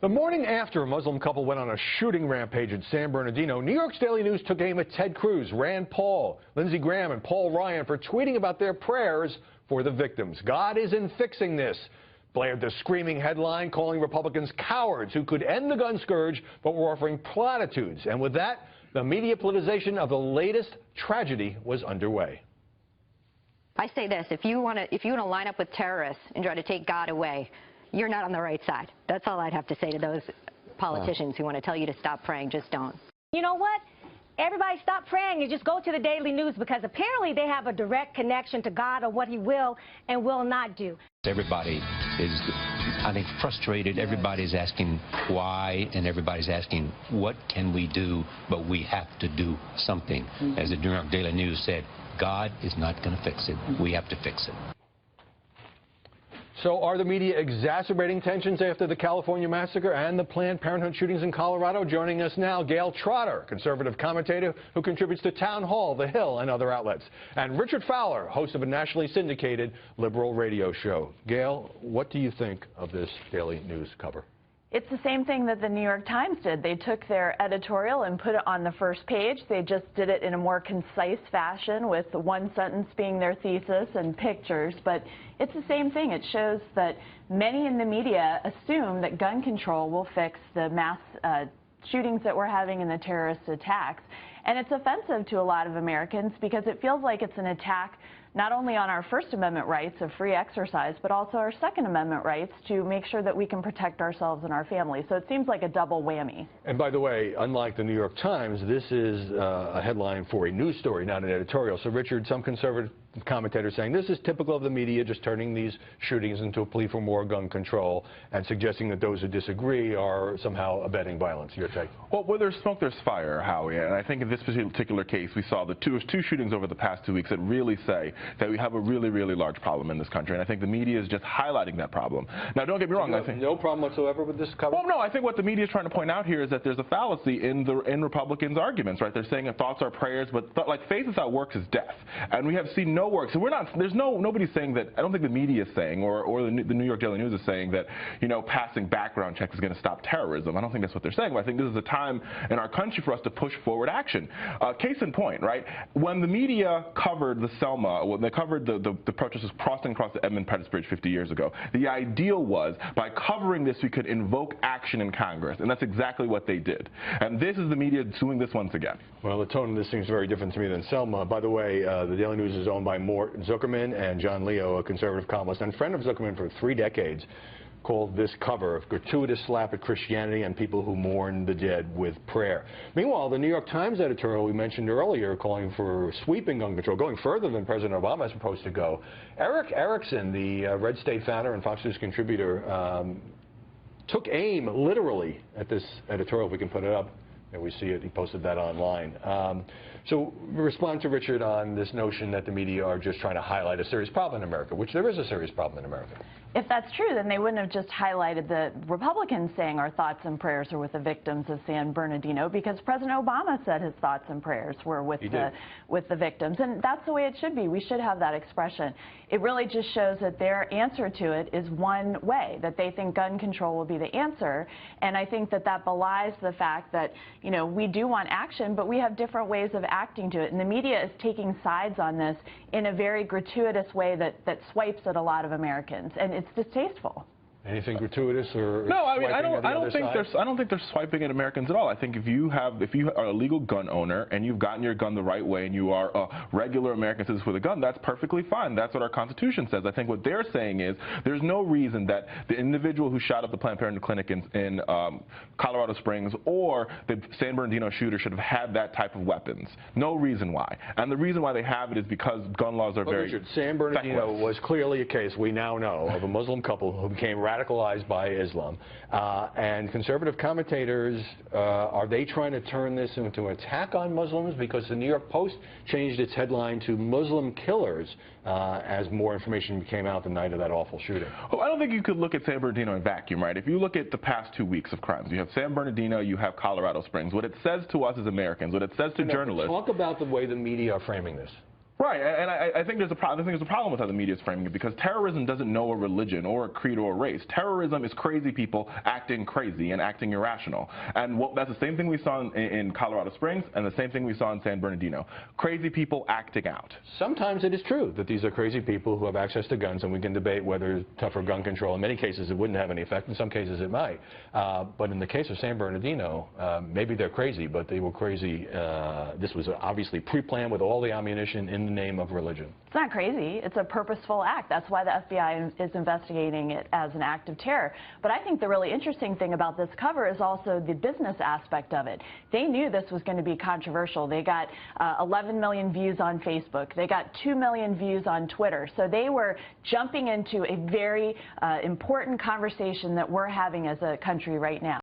The morning after a Muslim couple went on a shooting rampage in San Bernardino, New York's Daily News took aim at Ted Cruz, Rand Paul, Lindsey Graham, and Paul Ryan for tweeting about their prayers for the victims. God isn't fixing this, blared the screaming headline, calling Republicans cowards who could end the gun scourge but were offering platitudes. And with that, the media politicization of the latest tragedy was underway. I say this, if you want to line up with terrorists and try to take God away, you're not on the right side. That's all I'd have to say to those politicians who want to tell you to stop praying. Just don't. You know what? Everybody stop praying and just go to the Daily News, because apparently they have a direct connection to God or what he will and will not do. Everybody is, I think, frustrated. Everybody's asking why, and everybody's asking what can we do, but we have to do something. As the New York Daily News said, God is not going to fix it. We have to fix it. So are the media exacerbating tensions after the California massacre and the Planned Parenthood shootings in Colorado? Joining us now, Gail Trotter, conservative commentator who contributes to Town Hall, The Hill, and other outlets. And Richard Fowler, host of a nationally syndicated liberal radio show. Gail, what do you think of this Daily News cover? It's the same thing that the New York Times did. They took their editorial and put it on the first page. They just did it in a more concise fashion, with one sentence being their thesis and pictures. But it's the same thing. It shows that many in the media assume that gun control will fix the mass shootings that we're having and the terrorist attacks. And it's offensive to a lot of Americans, because it feels like it's an attack not only on our First Amendment rights of free exercise, but also our Second Amendment rights to make sure that we can protect ourselves and our families. So it seems like a double whammy. And by the way, unlike the New York Times, this is a headline for a news story, not an editorial. So, Richard, some conservative commentators saying this is typical of the media, just turning these shootings into a plea for more gun control and suggesting that those who disagree are somehow abetting violence. Your take? Well, where there's smoke, there's fire, Howie. And I think in this particular case, we saw the two shootings over the past 2 weeks that really say that we have a really, really large problem in this country. And I think the media is just highlighting that problem. Now, don't get me wrong. I think no problem whatsoever with this cover? Well, no, I think what the media is trying to point out here is that there's a fallacy in Republicans' arguments, right? They're saying that thoughts are prayers, but like faith without works is death. And we have seen no work. So we're not, nobody's saying that. I don't think the media is saying, or the New York Daily News is saying that, you know, passing background checks is going to stop terrorism. I don't think that's what they're saying. But I think this is a time in our country for us to push forward action. Case in point, right? When the media covered the Selma, when they covered the protesters crossing across the Edmund Pettus Bridge 50 years ago, the ideal was by covering this we could invoke action in Congress, and that's exactly what they did. And this is the media doing this once again. Well, the tone of this seems very different to me than Selma. By the way, the Daily News is owned by Mort Zuckerman and John Leo, a conservative columnist and friend of Zuckerman for 3 decades, called this cover a gratuitous slap at Christianity and people who mourn the dead with prayer. Meanwhile, the New York Times editorial we mentioned earlier, calling for sweeping gun control, going further than President Obama is supposed to go. Eric Erickson, the Red State founder and Fox News contributor, took aim literally at this editorial. If we can put it up, and we see it. He posted that online. So respond to Richard on this notion that the media are just trying to highlight a serious problem in America, which there is a serious problem in America. If that's true, then they wouldn't have just highlighted the Republicans saying our thoughts and prayers are with the victims of San Bernardino, because President Obama said his thoughts and prayers were with the victims. And that's the way it should be. We should have that expression. It really just shows that their answer to it is one way, that they think gun control will be the answer. And I think that that belies the fact that, you know, we do want action, but we have different ways of acting to it. And the media is taking sides on this in a very gratuitous way that swipes at a lot of Americans. And it's distasteful. Anything gratuitous or no? I mean, I don't think they're swiping at Americans at all. I think if you are a legal gun owner and you've gotten your gun the right way and you are a regular American citizen with a gun, that's perfectly fine. That's what our Constitution says. I think what they're saying is there's no reason that the individual who shot up the Planned Parenthood clinic in Colorado Springs or the San Bernardino shooter should have had that type of weapons. No reason why. And the reason why they have it is because gun laws are very Richard, San Bernardino was clearly a case, we now know, of a Muslim couple who became radicalized by Islam. And conservative commentators, are they trying to turn this into an attack on Muslims? Because the New York Post changed its headline to Muslim killers as more information came out the night of that awful shooting. Well, I don't think you could look at San Bernardino in vacuum, right? If you look at the past 2 weeks of crimes, you have San Bernardino, you have Colorado Springs. What it says to us as Americans, what it says to journalists... Talk about the way the media are framing this. Right, and I think there's a problem with how the media is framing it, because terrorism doesn't know a religion or a creed or a race. Terrorism is crazy people acting crazy and acting irrational, and that's the same thing we saw in Colorado Springs and the same thing we saw in San Bernardino. Crazy people acting out. Sometimes it is true that these are crazy people who have access to guns, and we can debate whether tougher gun control. In many cases, it wouldn't have any effect. In some cases, it might. But in the case of San Bernardino, maybe they're crazy, but they were crazy. This was obviously pre-planned with all the ammunition in the name of religion. It's not crazy. It's a purposeful act. That's why the FBI is investigating it as an act of terror. But I think the really interesting thing about this cover is also the business aspect of it. They knew this was going to be controversial. They got 11 million views on Facebook. They got 2 million views on Twitter. So they were jumping into a very important conversation that we're having as a country right now.